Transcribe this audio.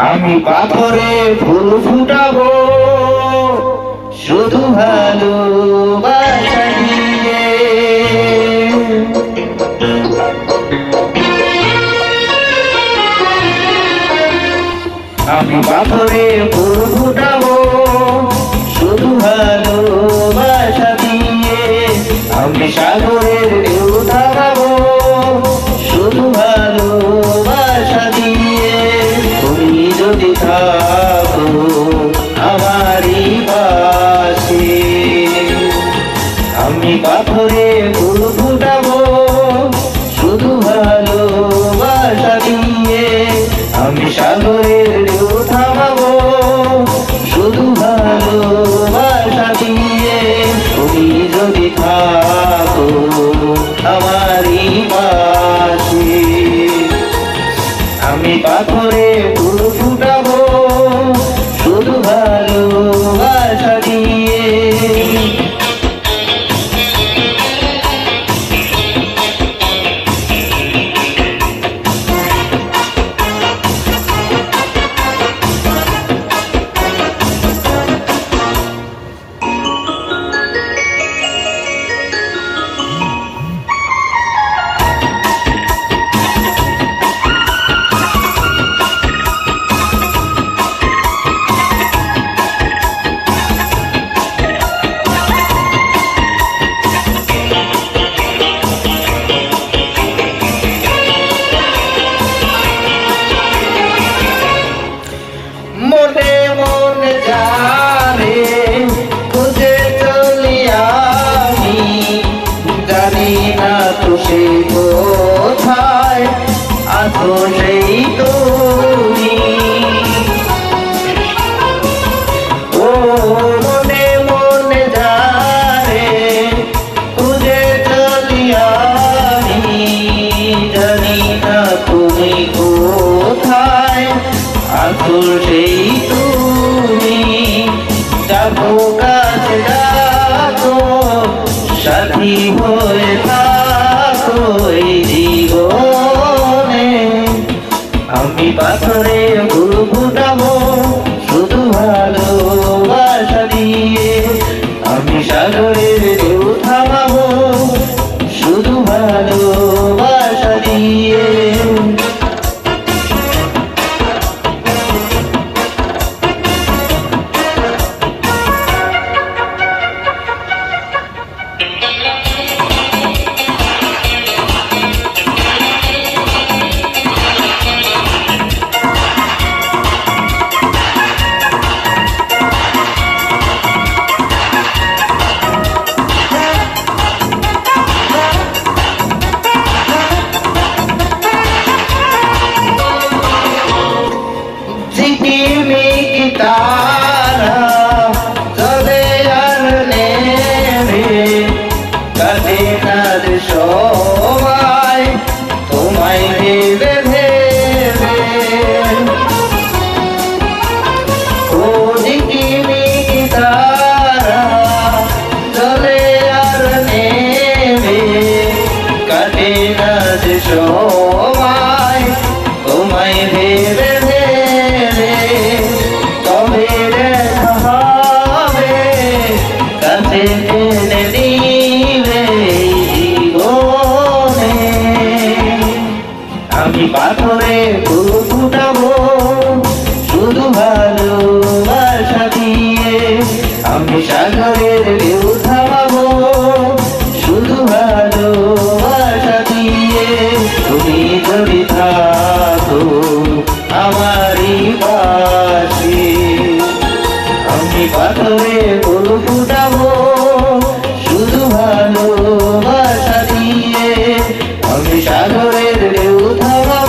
আমি পাথরে ফুল ফুটাবো শুধু ভালোবাসা দিয়ে। আমি পাথরে ফুল ফুটাবো শুধু ভালোবাসা দিয়ে। আমি সাগরের ঢেউ থামাবো শুধু ভালোবাসা দিয়ে। তুমি যদি থাকো আমারই পাশে, আমি পাথরে ফুল ফুটাবো শুধু ভালোবাসা দিয়ে। আমি সাগরের ঢেউ থামাবো শুধু ভালোবাসা দিয়ে। তুমি যদি থাকো আমারই পাশে, আমি পাথরে ফুল ফুটাবো শুধু ভালোবাসা দিয়ে। মনে মনে জানে খুঁজে চলি আমি, জানি না তো সে কোথায় আছো সেই তুমি। ও মনে মনে জানে খুঁজে চলি আমি, জানি না তুমি কোথায় আছো সেই তুমি। যাবো কাছে ডাকো সাথী হয়ে থাকো এই জীবনে। আমি পাথরে ফুল ফুটাবো শুধু ভালোবাসা দিয়ে। আমি সাগরের ঢেউ থামাবো শুধু ভালোবাসা দিয়ে। তারা চলে আর নেবে কাঁদে কাঁদ সবাই তোমায় ভেবে ভেবে। ও ঝিকিমিকি তারা চলে আর নেবে কাঁদে কাঁদ সবাই তোমায় ভেবে ভেবে। তবে দেখা হবে কাছে টেনে নিবে জীবনে। আমি পাথরে ফুল ফুটাবো শুধু ভালোবাসা দিয়ে। আমি সাগরের ঢেউ থামাবো শুধু ভালোবাসা দিয়ে। তুমি যদি থাকো আমারই পাশে, আমি পাথরে ফুল ফুটাবো শুধু ভালোবাসা দিয়ে। আমি সাগরের ঢেউ থামাবো